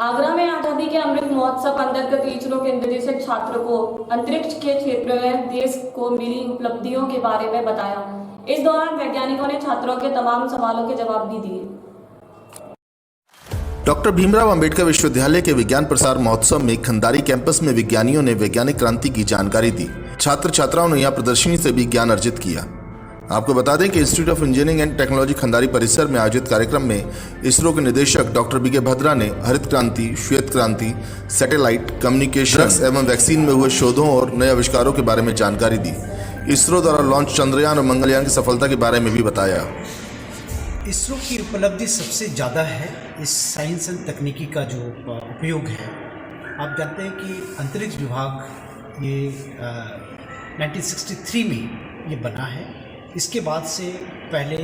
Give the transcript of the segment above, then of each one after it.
आगरा में आजादी के अमृत महोत्सव अंतर्गत इसरो के निदेशक छात्रों को अंतरिक्ष के क्षेत्र में देश को मिली उपलब्धियों के बारे में बताया। इस दौरान वैज्ञानिकों ने छात्रों के तमाम सवालों के जवाब भी दिए। डॉक्टर भीमराव अंबेडकर विश्वविद्यालय के विज्ञान प्रसार महोत्सव में खंडारी कैंपस में विज्ञानियों ने वैज्ञानिक क्रांति की जानकारी दी। छात्र छात्राओं ने यहाँ प्रदर्शनी से भी ज्ञान अर्जित किया। आपको बता दें कि institute of engineering and technology Khandari परिसर में आयोजित कार्यक्रम में इसरो के निदेशक डॉक्टर बीके भद्रा ने हरित क्रांति, श्वेत क्रांति, सैटेलाइट, कम्युनिकेशंस एवं वैक्सीन में हुए शोधों और नए आविष्कारों के बारे में जानकारी दी। इसरो द्वारा लॉन्च चंद्रयान और मंगलयान की सफलता के बारे में भी बताया। इसरो की उपलब्धि सबसे ज़्यादा है इस साइंस एंड तकनीकी का जो उपयोग है। आप जानते हैं कि अंतरिक्ष विभाग ये 1963 में ये बना है। इसके बाद से पहले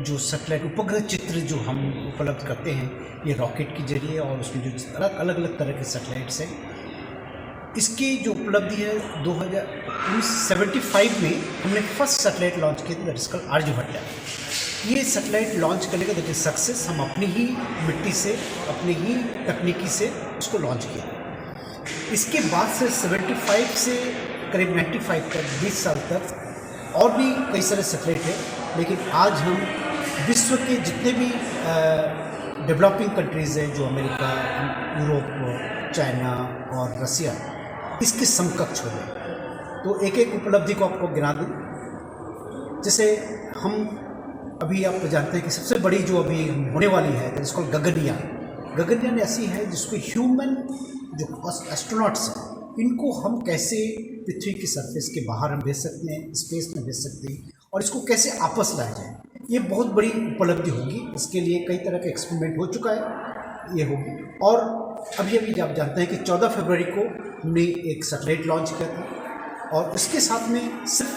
जो सैटेलाइट उपग्रह चित्र जो हम उपलब्ध करते हैं ये रॉकेट के जरिए और उसमें जो अलग अलग तरह के सैटेलाइट्स हैं, इसकी जो उपलब्धि है 1975 में हमने फर्स्ट सैटेलाइट लॉन्च किया था, दैट इज कॉल्ड आर्यभट्ट। ये सैटेलाइट लॉन्च करने का दैट इज सक्सेस। हम अपनी ही मिट्टी से, अपनी ही तकनीकी से उसको लॉन्च किया। इसके बाद से 75 से करीब 95 तक 20 साल तक और भी कई सारे सैटेलाइट हैं, लेकिन आज हम विश्व के जितने भी डेवलपिंग कंट्रीज़ हैं, जो अमेरिका, यूरोप, चाइना और रसिया, इसके समकक्ष हो गए। तो एक एक उपलब्धि को आपको गिना दूँ। जैसे हम अभी आप जानते हैं कि सबसे बड़ी जो अभी होने वाली है इसको गगनयान। गगनयान ऐसी है जिसको ह्यूमन जो एस्ट्रोनॉट्स हैं, इनको हम कैसे पृथ्वी की सरफेस के बाहर हम भेज सकते हैं, स्पेस में भेज सकते हैं और इसको कैसे आपस लाया जाए, ये बहुत बड़ी उपलब्धि होगी। इसके लिए कई तरह का एक्सपेरिमेंट हो चुका है, ये होगी। और अभी आप जानते हैं कि 14 फरवरी को हमने एक सैटेलाइट लॉन्च किया था और उसके साथ में सिर्फ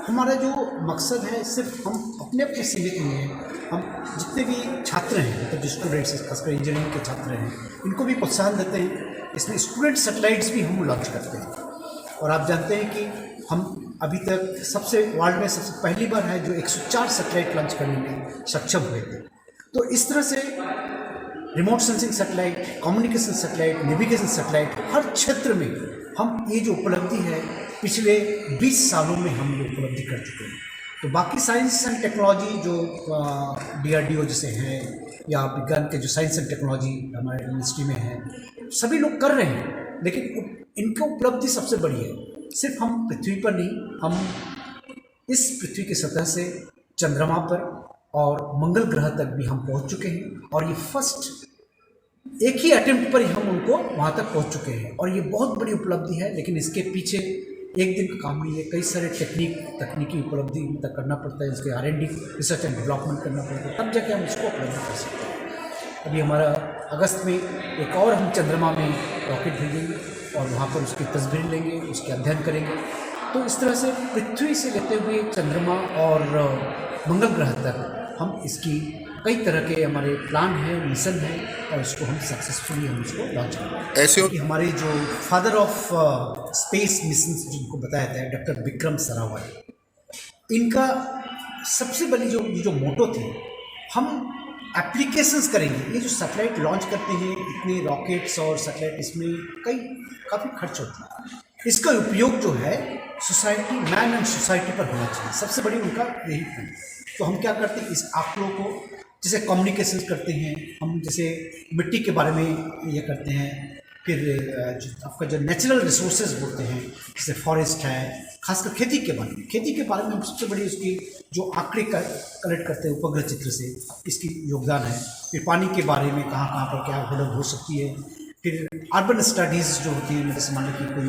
हमारा जो मकसद है, सिर्फ हम अपने सीमित नहीं है, हम जितने भी छात्र हैं, मतलब जो स्टूडेंट्स हैं, खासकर इंजीनियरिंग के छात्र हैं, इनको भी प्रोत्साहन देते हैं। इसमें स्टूडेंट सैटेलाइट्स भी हम लॉन्च करते हैं। और आप जानते हैं कि हम अभी तक सबसे वर्ल्ड में सबसे पहली बार है जो 104 सैटेलाइट लॉन्च करने में सक्षम हुए थे। तो इस तरह से remote sensing satellite, communication satellite, navigation satellite, हर क्षेत्र में हम ये जो उपलब्धि है पिछले 20 सालों में हम ये उपलब्धि कर चुके हैं। तो बाकी साइंस एंड टेक्नोलॉजी जो DRDO जैसे हैं या विज्ञान के जो साइंस एंड टेक्नोलॉजी हमारे यूनिवर्सिटी में है, सभी लोग कर रहे हैं, लेकिन इनकी उपलब्धि सबसे बड़ी है। सिर्फ हम पृथ्वी पर नहीं, हम इस पृथ्वी की सतह से चंद्रमा पर और मंगल ग्रह तक भी हम पहुंच चुके हैं और ये फर्स्ट एक ही अटेम्प्ट पर ही हम उनको वहाँ तक पहुँच चुके हैं और ये बहुत बड़ी उपलब्धि है। लेकिन इसके पीछे एक दिन का काम नहीं है, कई सारे तकनीकी उपलब्धि तक करना पड़ता है, इसके R&D रिसर्च एंड डेवलपमेंट करना पड़ता है, तब जाके हम इसको उपलब्ध कर सकते हैं। अभी हमारा अगस्त में एक और हम चंद्रमा में रॉकेट भेजेंगे और वहाँ पर उसकी तस्वीर लेंगे, उसके अध्ययन करेंगे। तो इस तरह से पृथ्वी से लेते हुए चंद्रमा और मंगल ग्रह तक हम इसकी कई तरह के हमारे प्लान हैं, मिशन हैं और इसको हम सक्सेसफुली हम इसको लॉन्च करेंगे। ऐसे कि हमारे जो फादर ऑफ स्पेस मिशन जिनको बताया था डॉक्टर विक्रम साराभाई, इनका सबसे बड़ी जो मोटो थी, हम एप्लीकेशंस करेंगे। ये जो सैटेलाइट लॉन्च करते हैं, इतने रॉकेट्स और सैटेलाइट, इसमें काफ़ी खर्च होता है। इसका उपयोग जो है सोसाइटी, मैन एंड सोसाइटी पर होना चाहिए, सबसे बड़ी उनका यही है। तो हम क्या करते हैं, इस आंकड़ों को जैसे कम्युनिकेशन करते हैं, हम जैसे मिट्टी के बारे में ये करते हैं, फिर आपका जो नेचुरल रिसोर्सेज बोलते हैं जैसे फॉरेस्ट है, खासकर खेती के बारे में हम सबसे बड़ी उसकी जो आंकड़े कलेक्ट करते हैं उपग्रह चित्र से, इसकी योगदान है। फिर पानी के बारे में कहाँ पर क्या उपलब्ध हो सकती है। फिर अर्बन स्टडीज़ जो होती है, जैसे मान लो कि कोई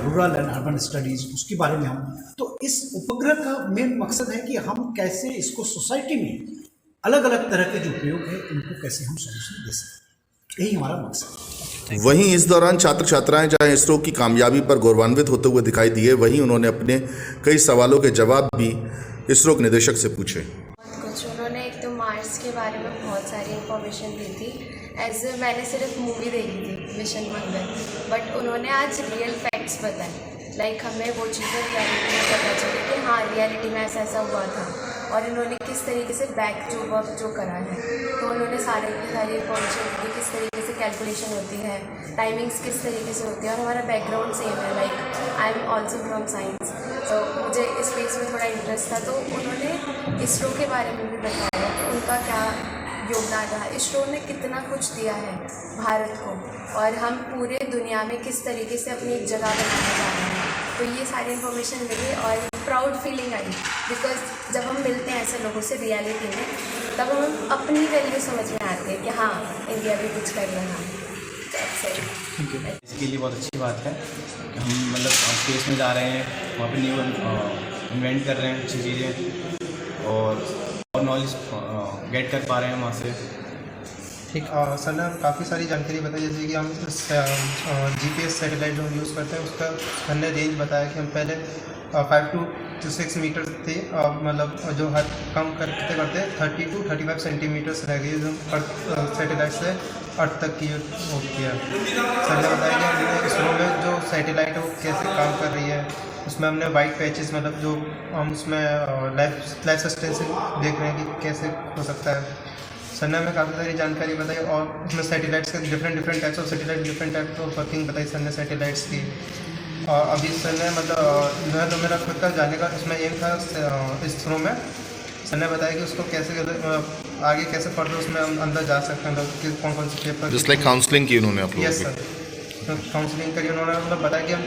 रूरल एंड अर्बन स्टडीज़, उसके बारे में हम, तो इस उपग्रह का मेन मकसद है कि हम कैसे इसको सोसाइटी में अलग अलग तरह के जो उपयोग है उनको कैसे हम सॉल्यूशन दे सकते, यही हमारा मकसद है। वहीं इस दौरान छात्र छात्राएं जहां इसरो की कामयाबी पर गौरवान्वित होते हुए दिखाई दिए, वहीं उन्होंने अपने कई सवालों के जवाब भी इसरो के निदेशक से पूछे। कुछ उन्होंने एक तो मार्स के बारे में बहुत सारी इन्फॉर्मेशन दी थी, मैंने सिर्फ मूवी देखी थी मिशन मंगल, बट उन्होंने आज रियल फैक्ट्स बताए। लाइक हमें वो चीज़ें रियलिटी में पता चली कि हाँ रियलिटी में ऐसा हुआ था और इन्होंने किस तरीके से बैक जो वर्क जो करा है, तो उन्होंने सारी इन्फॉर्मेशन दी किस तरीके से से कैलकुलेशन होती है, टाइमिंग्स किस तरीके से होती है, और हमारा बैकग्राउंड सेम है, like I am also from science, तो मुझे स्पेस में थोड़ा इंटरेस्ट था। तो उन्होंने इसरो के बारे में भी बताया कि उनका क्या योगदान रहा, इसरो ने कितना कुछ दिया है भारत को, और हम पूरे दुनिया में किस तरीके से अपनी एक जगह बनाने जा रहे हैं। तो ये सारी इन्फॉर्मेशन मिली और प्राउड फीलिंग आई, बिकॉज जब हम मिलते हैं ऐसे लोगों से रियलिटी में, तब हम अपनी वैल्यू समझ में आती है कि हाँ इंडिया भी कुछ कर रहा है। इसके लिए बहुत अच्छी बात है कि हम मतलब स्पेस में जा रहे हैं, वहाँ पे न्यू इन्वेंट कर रहे हैं अच्छी चीज़ें और नॉलेज गेट कर पा रहे हैं वहाँ से। ठीक। सर ने काफ़ी सारी जानकारी बताई, जैसे कि हम GPS सैटेलाइट जो हम यूज़ करते हैं उसका सर ने रेंज बताया कि हम पहले 5 to 6 मीटर थे, मतलब जो हर कम करते करते 30 to 35 सेंटीमीटर्स रह गई जो अर्थ सैटेलाइट से अर्थ तक की होती है। सर ने बताया कि हमने इसरो में जो सैटेलाइट है वो कैसे काम कर रही है, उसमें हमने वाइट पैचेस मतलब जो हम उसमें लाइफ सस्टेंस देख रहे हैं कि कैसे हो सकता है। सर ने हमें काफ़ी सारी जानकारी बताई और उसमें सैटेलाइट्स के different types of satellite, different types of working बताई सर ने सैटेलाइट्स की। और अभी सर ने मतलब मैं तो मेरा खुद का जाने का इसमें एम था इसरो में। सर ने बताया कि उसको कैसे आगे कैसे फर्दर उसमें हम अंदर जा सकते हैं, मतलब कौन कौन से पेपर जस्ट लाइक काउंसलिंग की उन्होंने आप लोगों यस की। सर, तो काउंसलिंग करी उन्होंने, मतलब बताया कि हम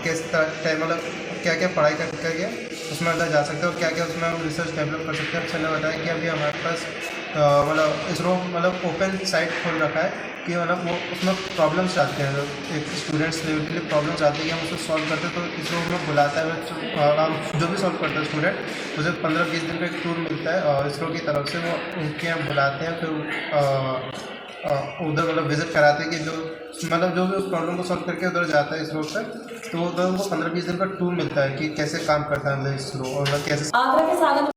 किस तरह मतलब क्या क्या पढ़ाई करके उसमें अंदर जा सकते हैं और क्या क्या उसमें हम रिसर्च डेवलप कर सकते हैं। सर ने बताया कि अभी हमारे पास मतलब इसरो मतलब ओपन साइट खोल रखा है कि मतलब वो उसमें प्रॉब्लम्स आते हैं, एक स्टूडेंट्स लेवल के लिए प्रॉब्लम्स आते हैं कि हम उसको सॉल्व करते हैं, तो इसरो हमें बुलाता है, हम जो भी सॉल्व करता है स्टूडेंट उसे 15-20 दिन का एक टूर मिलता है और इसरो की तरफ से वो उनके यहाँ बुलाते हैं, फिर उधर मतलब विजिट कराते हैं कि जो मतलब जो भी उस प्रॉब्लम को सॉल्व करके उधर जाता है इसरो पर, तो उधर उनको 15-20 दिन का टूर मिलता है कि कैसे काम करता है इसरो और कैसे आगरा के सागर